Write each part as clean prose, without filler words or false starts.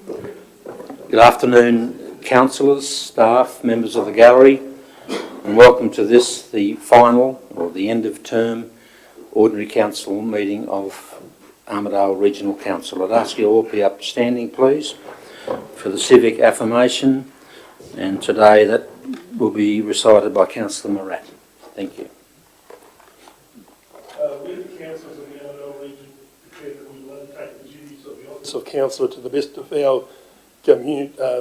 Good afternoon, councillors, staff, members of the gallery, and welcome to this, the final or the end of term ordinary council meeting of Armidale Regional Council. I'd ask you all to be upstanding, please, for the civic affirmation, and today that will be recited by Councillor Morat. Thank you. We, the councillors of the Armidale region, declare that we will undertake the duties of the office of councillor to the best of our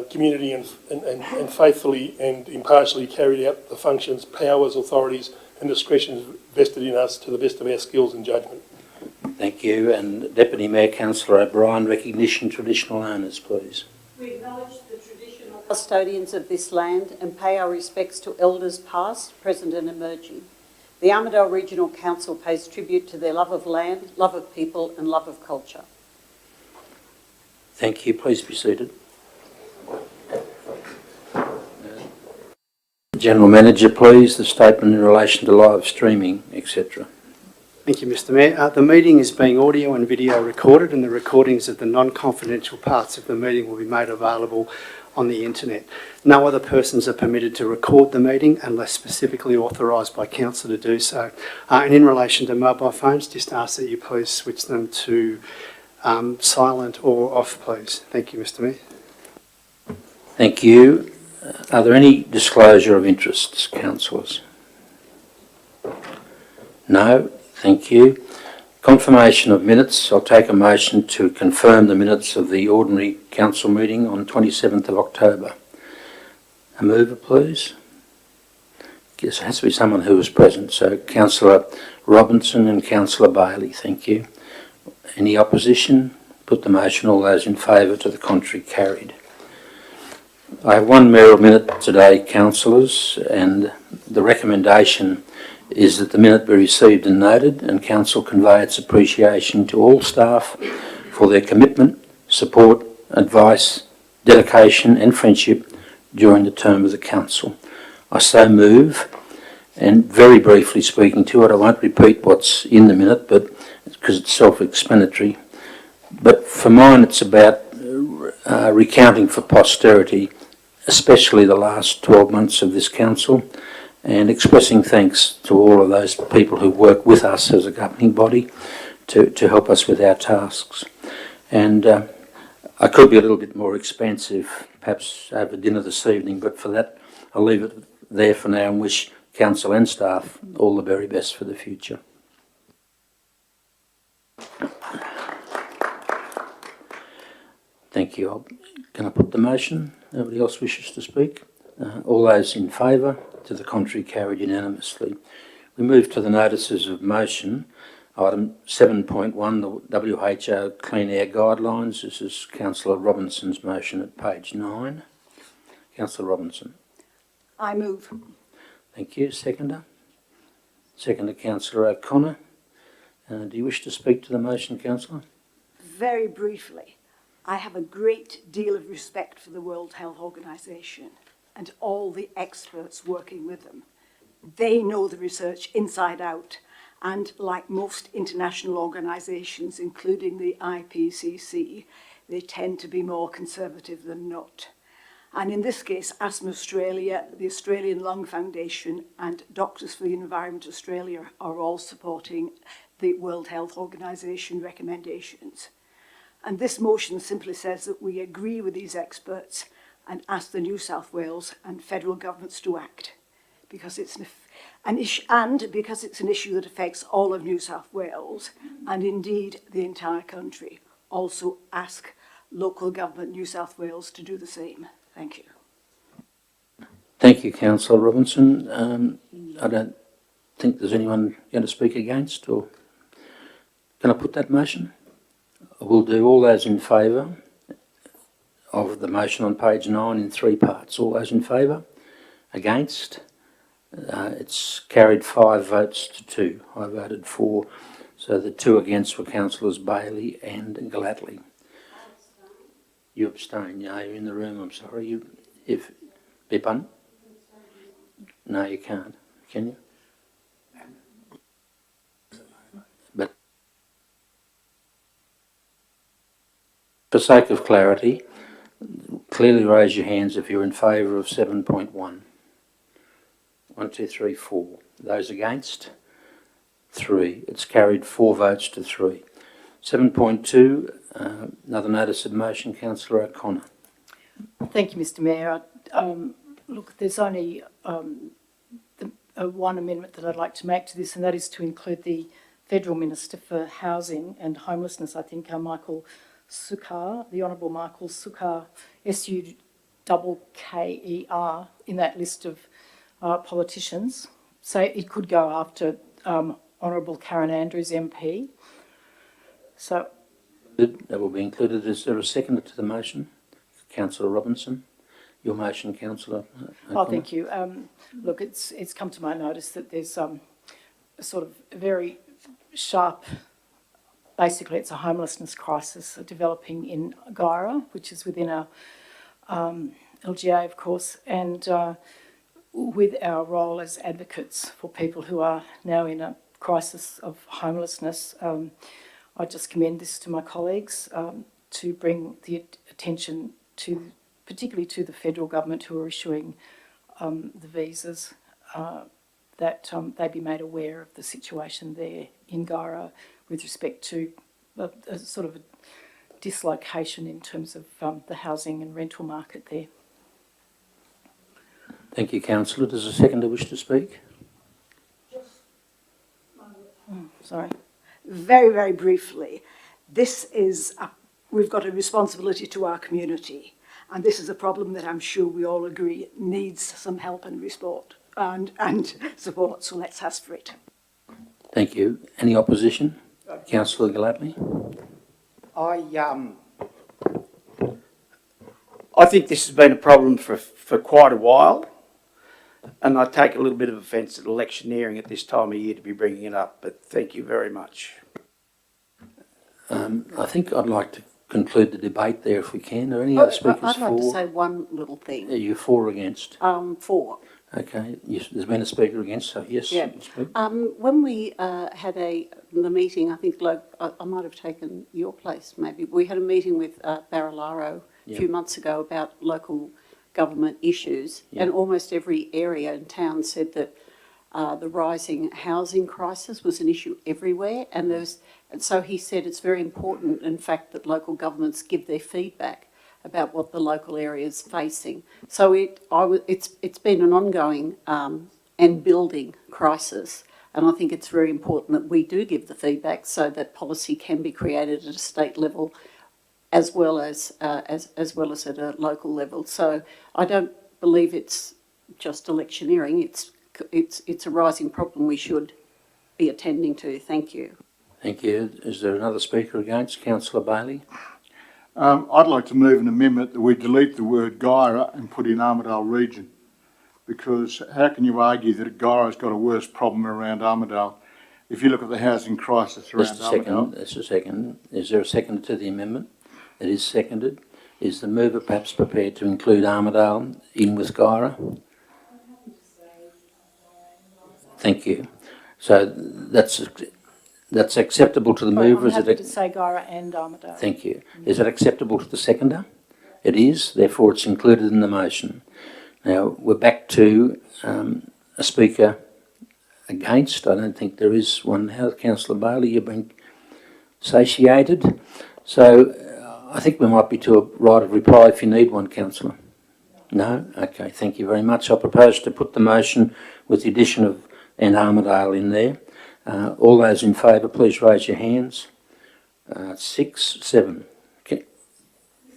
community and faithfully and impartially carried out the functions, powers, authorities and discretions vested in us to the best of our skills and judgment. Thank you. And Deputy Mayor Councillor O'Brien, recognition traditional owners, please. We acknowledge the traditional custodians of this land and pay our respects to elders past, present and emerging. The Armidale Regional Council pays tribute to their love of land, love of people and love of culture. Thank you. Please be seated. General Manager, please, the statement in relation to live streaming, etc. Thank you, Mr Mayor. The meeting is being audio and video recorded, and the recordings of the non-confidential parts of the meeting will be made available on the internet. No other persons are permitted to record the meeting unless specifically authorised by council to do so. And in relation to mobile phones, just ask that you please switch them to silent or off, please. Thank you, Mr Mayor. Thank you. Are there any disclosure of interests, councillors? No? Thank you. Confirmation of minutes. I'll take a motion to confirm the minutes of the ordinary council meeting on 27th of October. A mover, please. Yes, it has to be someone who was present. So Councillor Robinson and Councillor Bailey, thank you. Any opposition? Put the motion. All those in favour, to the contrary, carried. I have one mayoral minute today, councillors, and the recommendation is that the minute be received and noted, and council convey its appreciation to all staff for their commitment, support, advice, dedication and friendship during the term of the council. I so move, and very briefly speaking to it, I won't repeat what's in the minute, but because it's self-explanatory, but for mine it's about recounting for posterity, especially the last 12 months of this council, and expressing thanks to all of those people who work with us as a governing body to help us with our tasks. And I could be a little bit more expansive, perhaps over dinner this evening, but for that I'll leave it there for now and wish council and staff all the very best for the future. Thank you. Can I put the motion? Nobody else wishes to speak? All those in favour? To the contrary, carried unanimously. We move to the notices of motion. Item 7.1, the WHO Clean Air Guidelines. This is Councillor Robinson's motion at page 9. Councillor Robinson. I move. Thank you. Seconder? Seconder, Councillor O'Connor. Do you wish to speak to the motion, Councillor? Very briefly, I have a great deal of respect for the World Health Organization and all the experts working with them. They know the research inside out, and like most international organisations, including the IPCC, they tend to be more conservative than not. And in this case, Asthma Australia, the Australian Lung Foundation and Doctors for the Environment Australia are all supporting the World Health Organization recommendations. And this motion simply says that we agree with these experts and ask the New South Wales and federal governments to act, because it's an issue that affects all of New South Wales and indeed the entire country. Also ask local government New South Wales to do the same. Thank you. Thank you, Councillor Robinson. I don't think there's anyone going to speak against, or can I put that motion? I will do. All those in favour of the motion on page 9 in 3 parts. All those in favour? Against? It's carried 5 votes to 2. I voted for. So the 2 against were Councillors Bailey and Gladley. You abstain? No, you're in the room, I'm sorry. Pardon? No, you can't. Can you? But for sake of clarity, Clearly raise your hands if you're in favour of 7.1. 1, 2, 3, 4. Those against? 3. It's carried 4 votes to 3. 7.2, another notice of motion, Councillor O'Connor. Thank you, Mr Mayor. Look, there's only one amendment that I'd like to make to this, and that is to include the Federal Minister for Housing and Homelessness, I think, Michael Sukkar, the Honourable Michael Sukkar, S-U-K-K-E-R, in that list of politicians. So it could go after Honourable Karen Andrews MP. So That will be included. Is there a seconder to the motion? Councillor Robinson. Your motion, Councillor O'Connor. Oh, thank you. Look, it's come to my notice that there's a sort of very sharp, basically it's a homelessness crisis developing in Guyra, which is within our LGA, of course, and with our role as advocates for people who are now in a crisis of homelessness, I just commend this to my colleagues to bring the attention to, particularly to the federal government who are issuing the visas, that they be made aware of the situation there in Guyra with respect to a sort of a dislocation in terms of the housing and rental market there. Thank you, Councillor. Does a seconder wish to speak? Sorry. Very, very briefly, we've got a responsibility to our community, and this is a problem that I'm sure we all agree needs some help and support, so let's ask for it. Thank you. Any opposition? Councillor Gladney. I think this has been a problem for quite a while, and I take a little bit of offence at electioneering at this time of year to be bringing it up, but thank you very much. I think I'd like to conclude the debate there if we can. Are there any other speakers I'd like to for? say one little thing. Are you for or against? For. Okay. Yes, there's been a speaker against, so yes. Yeah. Speak. When we had the meeting, I think I might have taken your place maybe. We had a meeting with Barilaro a few months ago about local government issues, and almost every area in town said that the rising housing crisis was an issue everywhere, and so he said it's very important, in fact, that local governments give their feedback about what the local area is facing. So it's been an ongoing and building crisis, and I think it's very important that we do give the feedback so that policy can be created at a state level as well as at a local level. So I don't believe it's just electioneering. It's a rising problem we should be attending to. Thank you. Thank you. Is there another speaker against? Councillor Bailey. I'd like to move an amendment that we delete the word Guyra and put in Armidale region, because how can you argue that Guyra's got a worse problem around Armidale? If you look at the housing crisis around Armidale. Just a second. Is there a second to the amendment? It is seconded. Is the mover perhaps prepared to include Armidale in with Guyra? Thank you. So that's acceptable to the mover. I'm happy to say Guyra and Armidale. Thank you. Is that acceptable to the seconder? It is. Therefore, it's included in the motion. Now we're back to a speaker against. I don't think there is one now. Councillor Bailey, you've been satiated. So I think we might be to a right of reply if you need one, Councillor. No? Okay, thank you very much. I propose to put the motion with the addition of and Armidale in there. All those in favour, please raise your hands. 6, 7. Okay.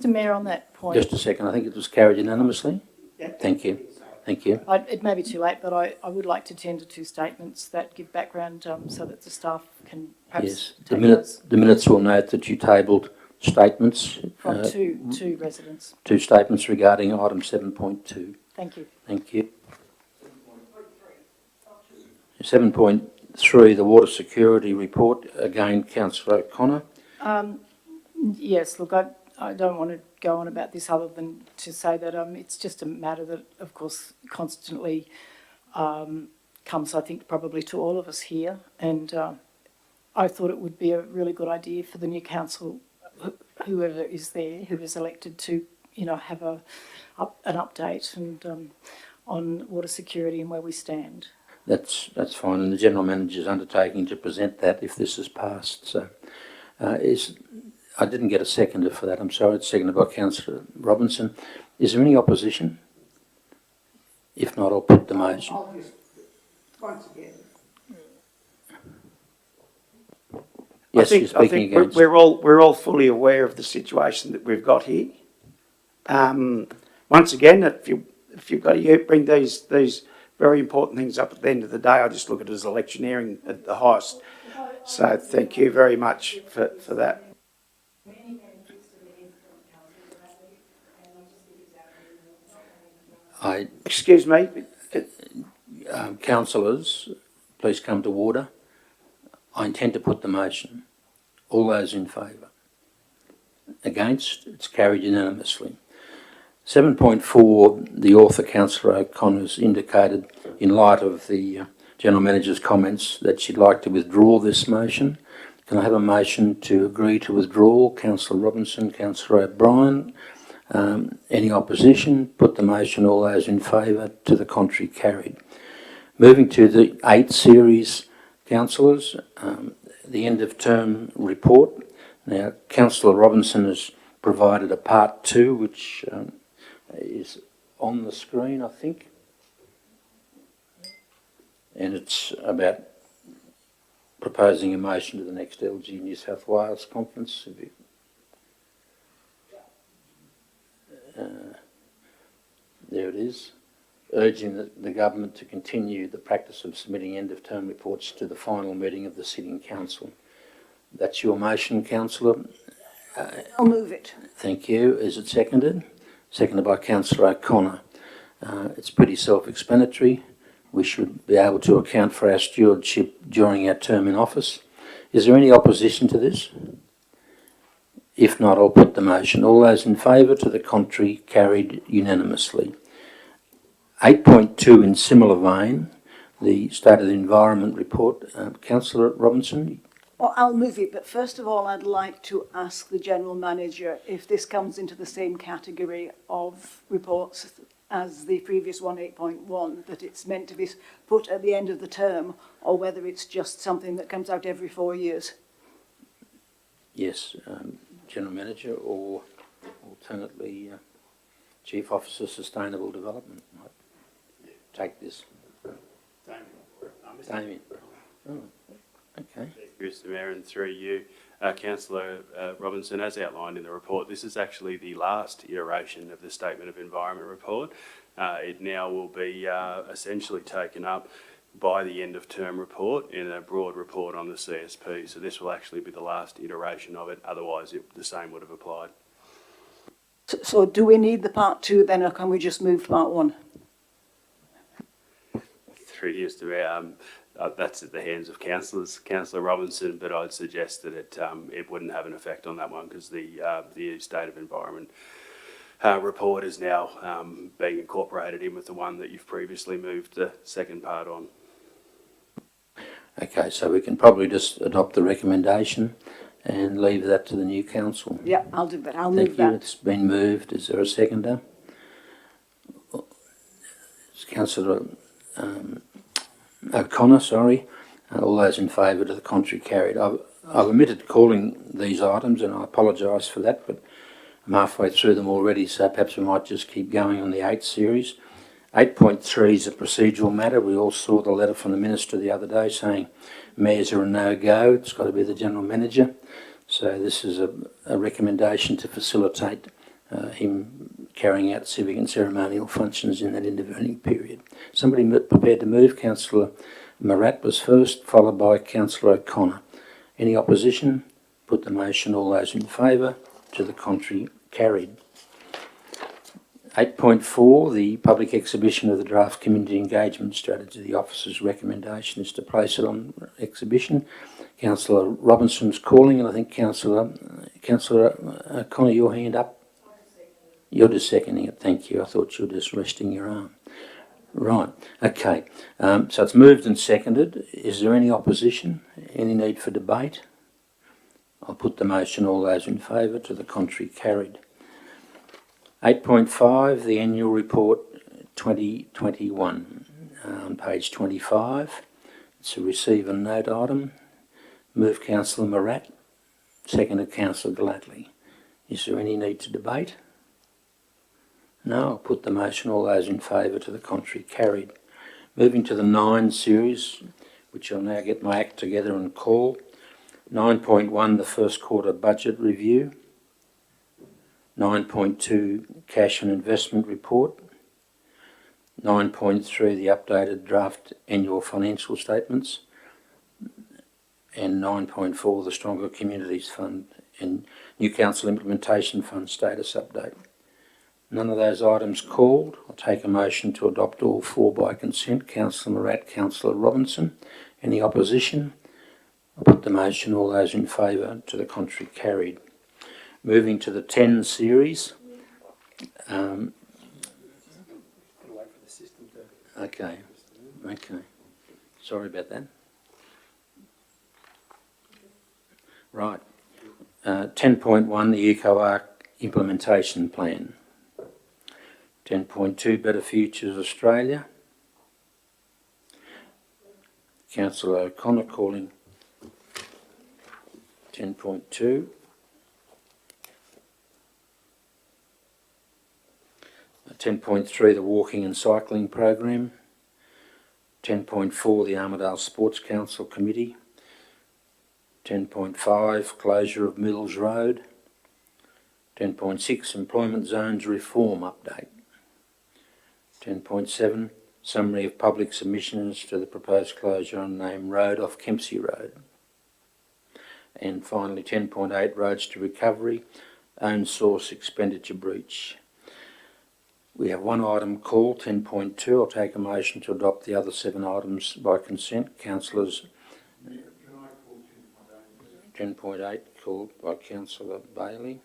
Mr Mayor, on that point. Just a second. I think it was carried unanimously. Yep. Thank you. Thank you. It may be too late, but I would like to tender 2 statements that give background so that the staff can perhaps Yes. take those The minutes will note that you tabled statements. from two residents. 2 statements regarding item 7.2. Thank you. Thank you. 7.3, the water security report. Again, Councillor O'Connor. Yes, look, I don't want to go on about this other than to say that it's just a matter that, of course, constantly comes, I think, probably to all of us here. And I thought it would be a really good idea for the new council, whoever is there, who is elected, to have an update and on water security and where we stand. That's fine, and the General Manager is undertaking to present that if this is passed. So, I didn't get a seconder for that. I'm sorry. It's seconded by Councillor Robinson. Is there any opposition? If not, I'll put the motion. Once again, Yes, you're I speaking think against. we're all fully aware of the situation that we've got here. Once again, if you've got to bring these very important things up at the end of the day, I just look at it as electioneering at the highest. So thank you very much for that. Excuse me. Councillors, please come to order. I intend to put the motion. All those in favour? Against? It's carried unanimously. 7.4, the author, Councillor O'Connor, has indicated, in light of the General Manager's comments, that she'd like to withdraw this motion. Can I have a motion to agree to withdraw? Councillor Robinson, Councillor O'Brien. Any opposition? Put the motion. All those in favour? To the contrary, carried. Moving to the 8 series, councillors, the end of term report. Now, Councillor Robinson has provided a part 2, which is on the screen, I think. And it's about proposing a motion to the next LG New South Wales conference. There it is. Urging the government to continue the practice of submitting end-of-term reports to the final meeting of the sitting council. That's your motion, councillor. I'll move it. Thank you. Is it seconded? Seconded by Councillor O'Connor. It's pretty self-explanatory. We should be able to account for our stewardship during our term in office. Is there any opposition to this? If not, I'll put the motion. All those in favour? To the contrary, carried unanimously. 8.2, in similar vein, the State of the Environment report. Councillor Robinson? Well, I'll move it, but first of all, I'd like to ask the General Manager if this comes into the same category of reports as the previous one, 8.1, that it's meant to be put at the end of the term, or whether it's just something that comes out every 4 years. Yes, General Manager, or alternately Chief Officer Sustainable Development might take this. Damien. Oh, okay. Mr Mayor, and through you, Councillor Robinson, as outlined in the report, this is actually the last iteration of the Statement of Environment report. It now will be essentially taken up by the end of term report in a broad report on the CSP. So this will actually be the last iteration of it, otherwise the same would have applied. So do we need the part 2 then, or can we just move to part 1? Through you, Mr Mayor, that's at the hands of councillors, Councillor Robinson, but I'd suggest that it wouldn't have an effect on that one because the State of Environment report is now being incorporated in with the one that you've previously moved the second part on. Okay, so we can probably just adopt the recommendation and leave that to the new council. Yeah, I'll do that. I'll Thank move you. that. It's been moved. Is there a seconder? It's Councillor O'Connor, sorry. All those in favour? To the contrary, carried. I've omitted calling these items, and I apologise for that, but I'm halfway through them already, so perhaps we might just keep going on the 8 series. 8.3 is a procedural matter. We all saw the letter from the Minister the other day saying mayors are a no-go. It's got to be the General Manager. So this is a recommendation to facilitate him carrying out civic and ceremonial functions in that intervening period. Somebody prepared to move? Councillor Marat was first, followed by Councillor O'Connor. Any opposition? Put the motion. All those in favour? To the contrary, carried. 8.4, the public exhibition of the draft community engagement strategy. The officer's recommendation is to place it on exhibition. Councillor Robinson's calling, and I think Councillor O'Connor, your hand up. You're just seconding it. Thank you. I thought you were just resting your arm. Right. Okay. So it's moved and seconded. Is there any opposition? Any need for debate? I'll put the motion. All those in favour? To the contrary, carried. 8.5, the annual report 2021, on page 25. It's a receive and note item. Move Councillor Morat, seconded Councillor Gladley. Is there any need to debate? No, I'll put the motion. All those in favour, to the contrary, carried. Moving to the 9 series, which I'll now get my act together and call. 9.1, the first quarter budget review. 9.2, cash and investment report. 9.3, the updated draft annual financial statements. And 9.4, the Stronger Communities Fund and New Council Implementation Fund status update. None of those items called. I'll take a motion to adopt all 4 by consent. Councillor Morat, Councillor Robinson. Any opposition? I'll put the motion. All those in favour, to the contrary, carried. Moving to the 10 series. Okay. Sorry about that. Right. 10.1, the EcoArc implementation plan. 10.2, Better Futures Australia. Councillor O'Connor calling 10.2. 10.3, the walking and cycling program. 10.4, the Armidale Sports Council Committee. 10.5, closure of Mills Road. 10.6, employment zones reform update. 10.7, summary of public submissions to the proposed closure on Name Road off Kempsey Road. And finally 10.8, roads to recovery, own source expenditure breach. We have 1 item called, 10.2. I'll take a motion to adopt the other 7 items by consent. Councillors. 10.8 called by Councillor Bailey.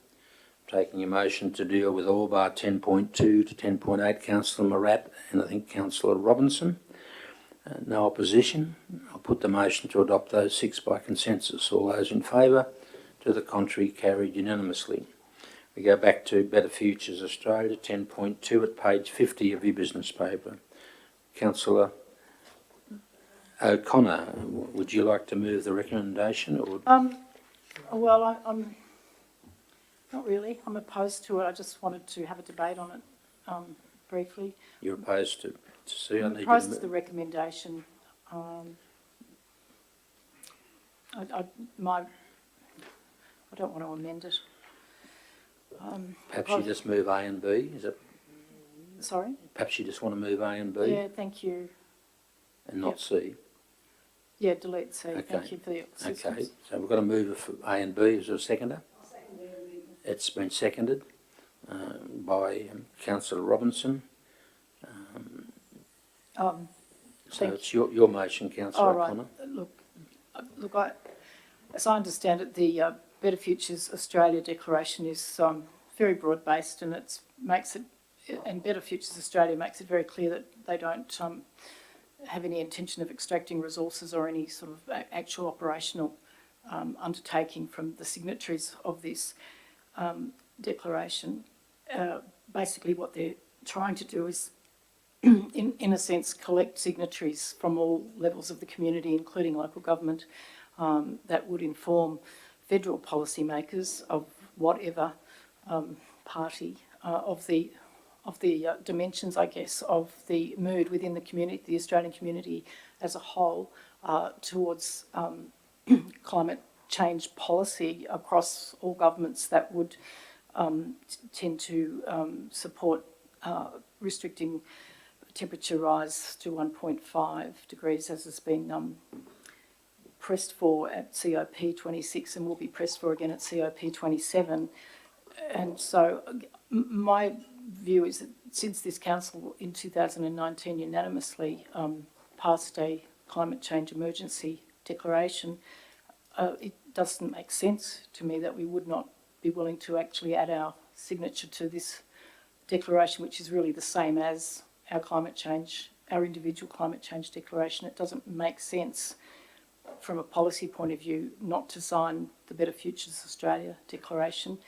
Taking a motion to deal with all bar 10.2 to 10.8, Councillor Morat and I think Councillor Robinson. No opposition. I'll put the motion to adopt those 6 by consensus. All those in favour, to the contrary, carried unanimously. We go back to Better Futures Australia, 10.2 at page 50 of your business paper. Councillor O'Connor, would you like to move the recommendation? Or? Well, I'm not really. I'm opposed to it. I just wanted to have a debate on it briefly. You're opposed to see? I'm opposed to the recommendation. I don't want to amend it. Perhaps you just move A and B, is it? Sorry? Perhaps you just want to move A and B? Yeah, thank you. And not C? Yeah, delete C. Okay. Thank you for your assistance. Okay, so we've got to move it for A and B. Is there a seconder? It's been seconded by Councillor Robinson. So it's your motion, Councillor O'Connor. Look, as I understand it, the Better Futures Australia Declaration is very broad-based, and Better Futures Australia makes it very clear that they don't have any intention of extracting resources or any sort of actual operational undertaking from the signatories of this declaration. Basically what they're trying to do is, in a sense, collect signatories from all levels of the community, including local government, that would inform federal policymakers of whatever party of the dimensions, I guess, of the mood within the community, the Australian community as a whole, towards climate change policy across all governments that would tend to support restricting temperature rise to 1.5 degrees, as has been pressed for at COP26 and will be pressed for again at COP27. And so my view is that since this council in 2019 unanimously passed a climate change emergency declaration, it doesn't make sense to me that we would not be willing to actually add our signature to this declaration, which is really the same as our climate change, our individual climate change declaration. It doesn't make sense from a policy point of view not to sign the Better Futures Australia declaration.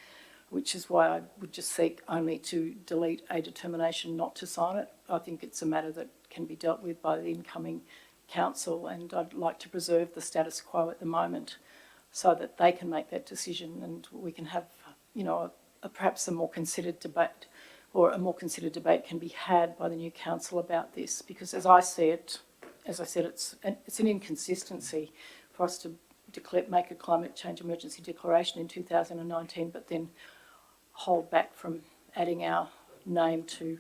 which is why I would just seek only to delete a determination not to sign it. I think it's a matter that can be dealt with by the incoming council, and I'd like to preserve the status quo at the moment so that they can make that decision and we can have, you know, perhaps a more considered debate, or a more considered debate can be had by the new council about this, because as I see it, as I said, it's an inconsistency for us to make a climate change emergency declaration in 2019, but then hold back from adding our name to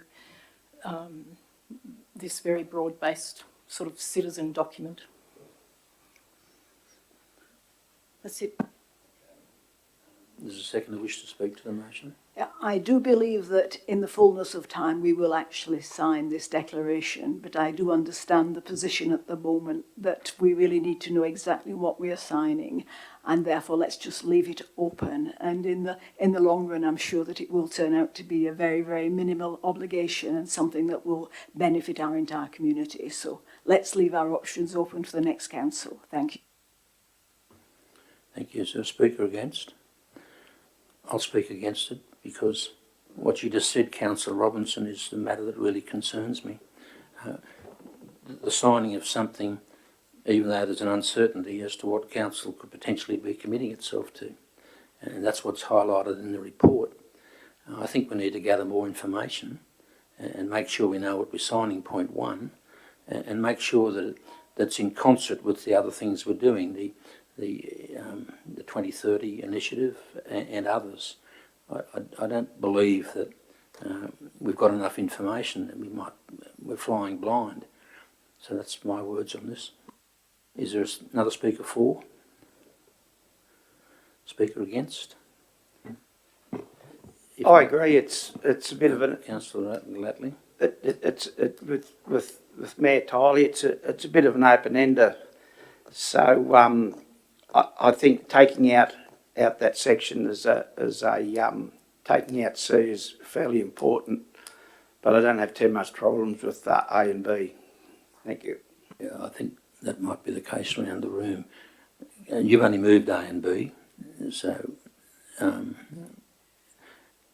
this very broad-based sort of citizen document. That's it. There's a second who wish to speak to the motion. Yeah, I do believe that in the fullness of time we will actually sign this declaration, but I do understand the position at the moment that we really need to know exactly what we are signing, and therefore let's just leave it open. And in the long run, I'm sure that it will turn out to be a very, very minimal obligation and something that will benefit our entire community. So let's leave our options open for the next council. Thank you. Thank you. Is there a speaker against? I'll speak against it because what you just said, Councillor Robinson, is the matter that really concerns me. The signing of something, even though there's an uncertainty as to what council could potentially be committing itself to, and that's what's highlighted in the report. I think we need to gather more information and make sure we know what we're signing, point one, and make sure that that's in concert with the other things we're doing, the 2030 initiative and others. I don't believe that we've got enough information and we're flying blind. So that's my words on this. Is there another speaker for? Speaker against? I agree. It's a bit of an Councillor Latley. With Mayor Tiley, it's a bit of an open ender. So I think taking out that section taking out C is fairly important, but I don't have too much problems with A and B. Thank you. Yeah, I think that might be the case around the room. You've only moved A and B, so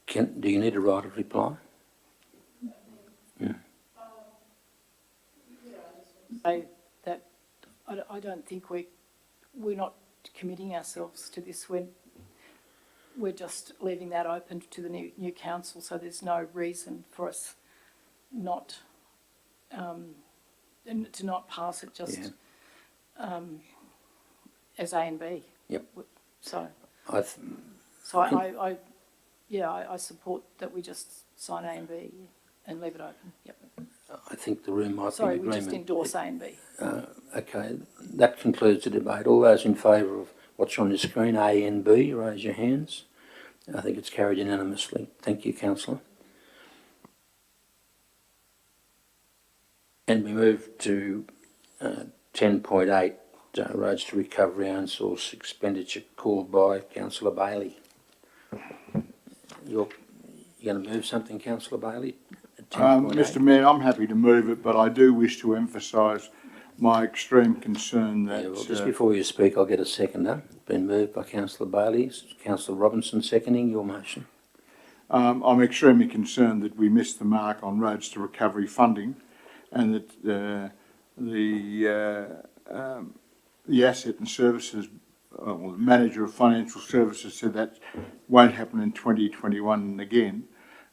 do you need a right of reply? Say that I don't think we're not committing ourselves to this. We're just leaving that open to the new council, so there's no reason for us not to not pass it just as A and B. Yep. So I support that we just sign A and B and leave it open. Yep. I think the room might Sorry, be in we agreement. just endorse A and B. Okay, that concludes the debate. All those in favour of what's on your screen, A and B, raise your hands. I think it's carried unanimously. Thank you, Councillor. And we move to 10.8, Roads to Recovery Own Source Expenditure, called by Councillor Bailey. You're going to move something, Councillor Bailey? Mr Mayor, I'm happy to move it, but I do wish to emphasise my extreme concern that... Yeah, well, just before you speak, I'll get a seconder. Been moved by Councillor Bailey. Councillor Robinson seconding your motion. I'm extremely concerned that we missed the mark on Roads to Recovery funding, and that the asset and services, the manager of financial services said that won't happen in 2021 again.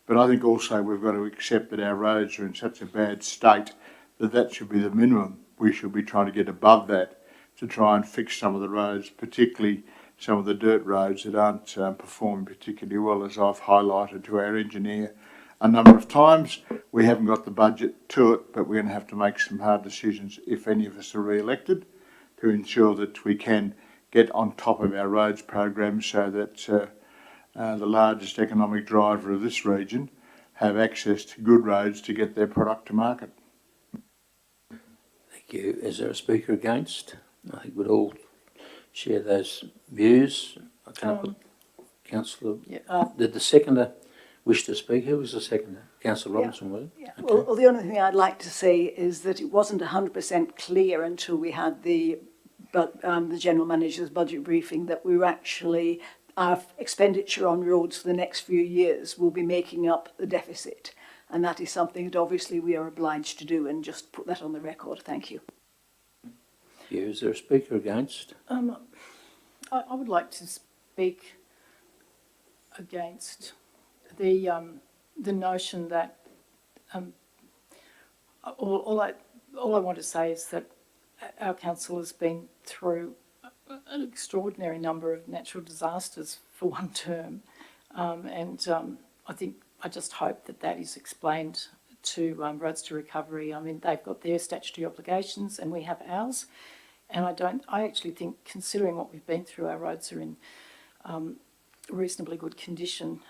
But I think also we've got to accept that our roads are in such a bad state that that should be the minimum. We should be trying to get above that to try and fix some of the roads, particularly some of the dirt roads that aren't performing particularly well, as I've highlighted to our engineer a number of times. We haven't got the budget to it, but we're going to have to make some hard decisions if any of us are re-elected to ensure that we can get on top of our roads program so that the largest economic driver of this region have access to good roads to get their product to market. Thank you. Is there a speaker against? I think we'd all share those views. Councillor, did the seconder wish to speak? Who was the seconder? Councillor Robinson, was it? Yeah. Okay. Well, the only thing I'd like to say is that it wasn't 100% clear until we had the general manager's budget briefing that we were actually our expenditure on roads for the next few years will be making up the deficit. And that is something that obviously we are obliged to do, and just put that on the record. Thank you. Is there a speaker against? I would like to speak against the notion that all I want to say is that our council has been through an extraordinary number of natural disasters for one term, and I just hope that is explained to Roads to Recovery. I mean, they've got their statutory obligations and we have ours, and I actually think, considering what we've been through, our roads are in reasonably good condition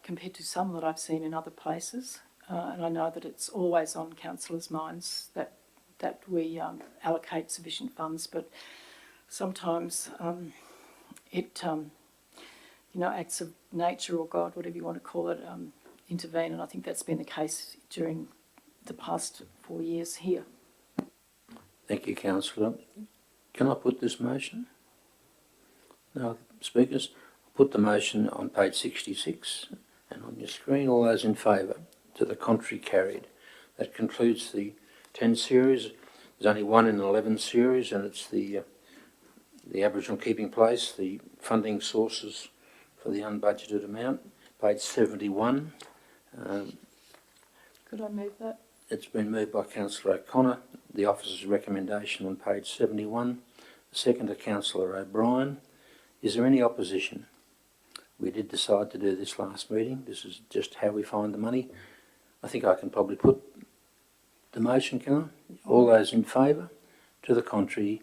compared to some that I've seen in other places, and I know that it's always on councillors' minds that we allocate sufficient funds, but sometimes acts of nature or God, whatever you want to call it, intervene, and I think that's been the case during the past 4 years here. Thank you, councillor. Can I put this motion? No speakers? Put the motion on page 66 and on your screen. All those in favour? To the contrary, carried. That concludes the 10 series. There's only 1 in 11 series, and it's the Aboriginal keeping place, the funding sources for the unbudgeted amount, page 71. Could I move that? It's been moved by Councillor O'Connor. The officer's recommendation on page 71. The second to Councillor O'Brien. Is there any opposition? We did decide to do this last meeting. This is just how we find the money. I think I can probably put the motion, can I? All those in favour? To the contrary?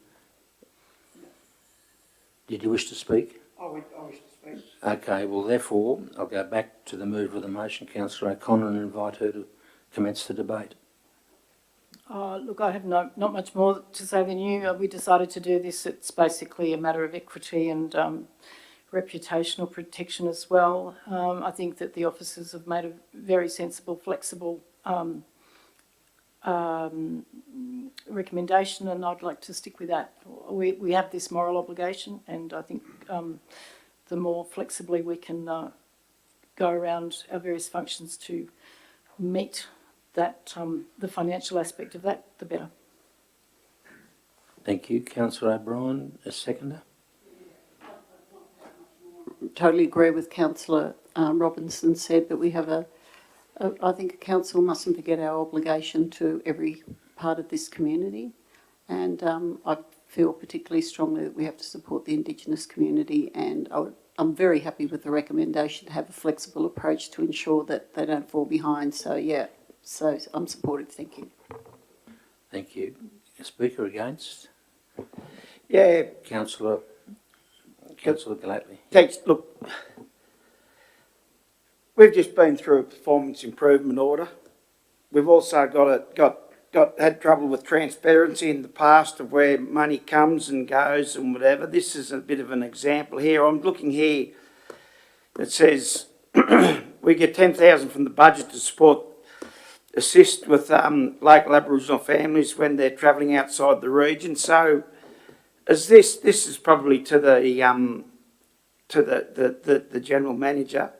Did you wish to speak? I wish to speak. Okay, well therefore I'll go back to the move of the motion, Councillor O'Connor, and invite her to commence the debate. Look, I have not much more to say than you. We decided to do this. It's basically a matter of equity and reputational protection as well. I think that the officers have made a very sensible, flexible recommendation, and I'd like to stick with that. We have this moral obligation, and I think the more flexibly we can go around our various functions to meet that, the financial aspect of that, the better. Thank you. Councillor O'Brien, a seconder. Totally agree with Councillor Robinson said, that we have I think a council mustn't forget our obligation to every part of this community, and I feel particularly strongly that we have to support the Indigenous community, and I'm very happy with the recommendation to have a flexible approach to ensure that they don't fall behind. So yeah, so I'm supportive. Thank you. Thank you. A speaker against? Yeah, Councillor Gallatley. thanks. Look, we've just been through a performance improvement order. We've also had trouble with transparency in the past of where money comes and goes and whatever. This is a bit of an example here. I'm looking here. It says we get 10,000 from the budget to assist with local Aboriginal families when they're travelling outside the region. So, this is probably to the general manager.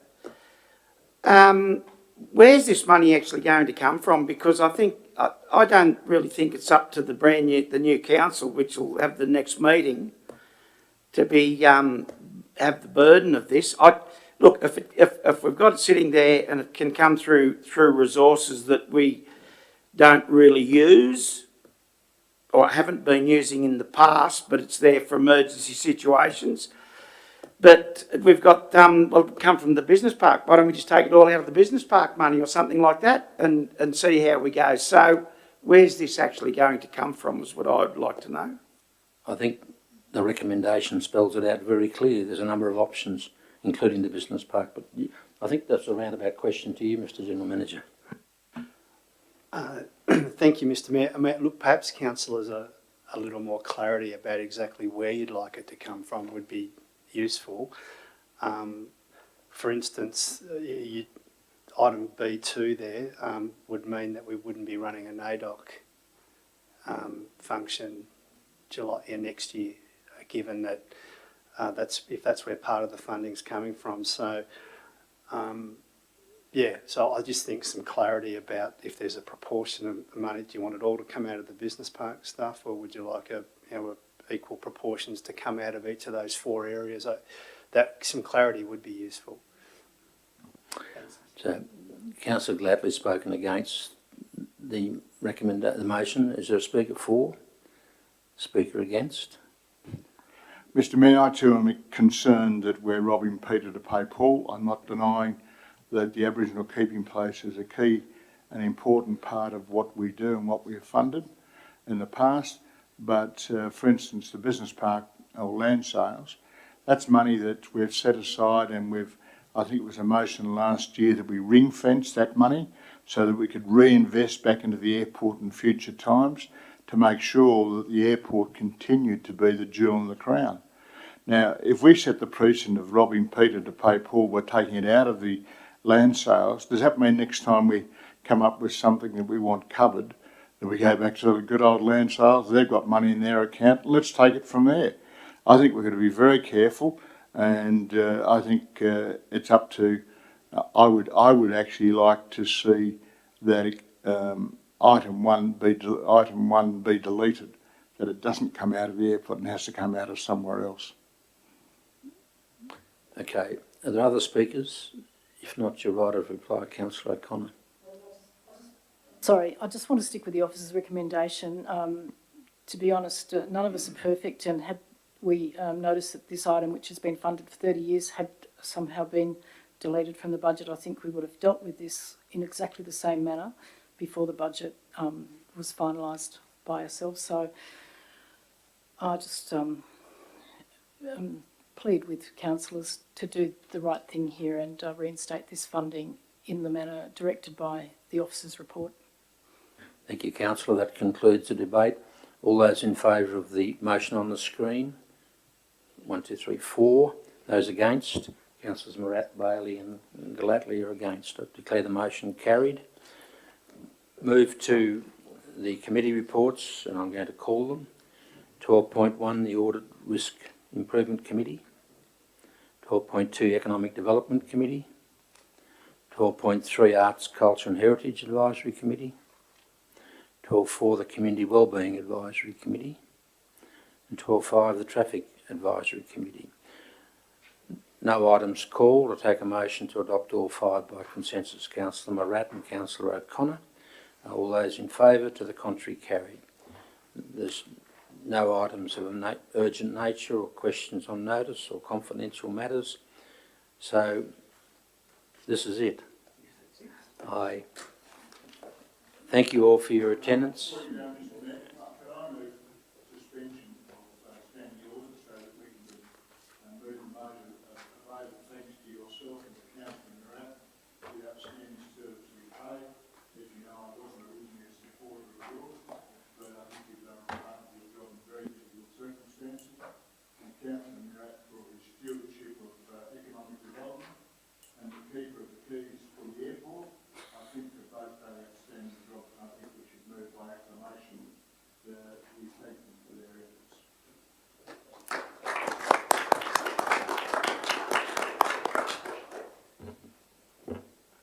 Where's this money actually going to come from? Because I don't really think it's up to the new council, which will have the next meeting, to be have the burden of this. Look, if we've got it sitting there and it can come through resources that we don't really use or haven't been using in the past, but it's there for emergency situations. But we've got, well, come from the business park. Why don't we just take it all out of the business park money or something like that and see how we go? So where's this actually going to come from is what I'd like to know. I think the recommendation spells it out very clearly. There's a number of options, including the business park. But I think that's a roundabout question to you, Mr. General Manager. Thank you, Mr. Mayor. I mean, look, perhaps councillors a little more clarity about exactly where you'd like it to come from would be useful. For instance, item B2 there would mean that we wouldn't be running a NAIDOC function next year, given that if that's where part of the funding's coming from. So, yeah, so I just think some clarity about if there's a proportion of the money. Do you want it all to come out of the business park stuff, or would you like equal proportions to come out of each of those 4 areas? That some clarity would be useful. So, Councillor Gladley's spoken against the motion. Is there a speaker for? Speaker against? Mr Mayor, I too am concerned that we're robbing Peter to pay Paul. I'm not denying that the Aboriginal keeping place is a key and important part of what we do and what we have funded in the past. But for instance, the business park or land sales, that's money that we've set aside, and I think it was a motion last year that we ring fence that money so that we could reinvest back into the airport in future times to make sure that the airport continued to be the jewel in the crown. Now, if we set the precedent of robbing Peter to pay Paul, we're taking it out of the land sales. Does that mean next time we come up with something that we want covered, that we go back to the good old land sales? They've got money in their account. Let's take it from there. I think we're going to be very careful, and I think it's up to. I would actually like to see that item one be deleted, that it doesn't come out of the airport and has to come out of somewhere else. Okay. Are there other speakers? If not, you're right of reply, Councillor O'Connor. Sorry, I just want to stick with the officer's recommendation. To be honest, none of us are perfect, and had we noticed that this item, which has been funded for 30 years, had somehow been deleted from the budget, I think we would have dealt with this in exactly the same manner before the budget was finalised by ourselves. So I just plead with councillors to do the right thing here and reinstate this funding in the manner directed by the officer's report. Thank you, Councillor. That concludes the debate. All those in favour of the motion on the screen? 1, 2, 3, 4. Those against? Councillors Morat, Bailey and Gladley are against. I declare the motion carried. Move to the committee reports, and I'm going to call them. 12.1, the Audit Risk Improvement Committee. 12.2, Economic Development Committee. 12.3, Arts, Culture and Heritage Advisory Committee. 12.4, the Community Wellbeing Advisory Committee. And 12.5, the Traffic Advisory Committee. No items called. I take a motion to adopt all 5 by consensus. Councillor Morat and Councillor O'Connor. All those in favour? To the contrary, carried. There's no items of urgent nature or questions on notice or confidential matters. So this is it. I thank you all for your attendance.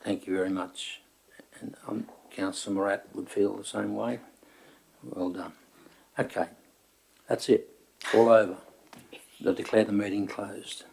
Thank you very much. And Councillor Morat would feel the same way. Well done. Okay, that's it. All over. I declare the meeting closed.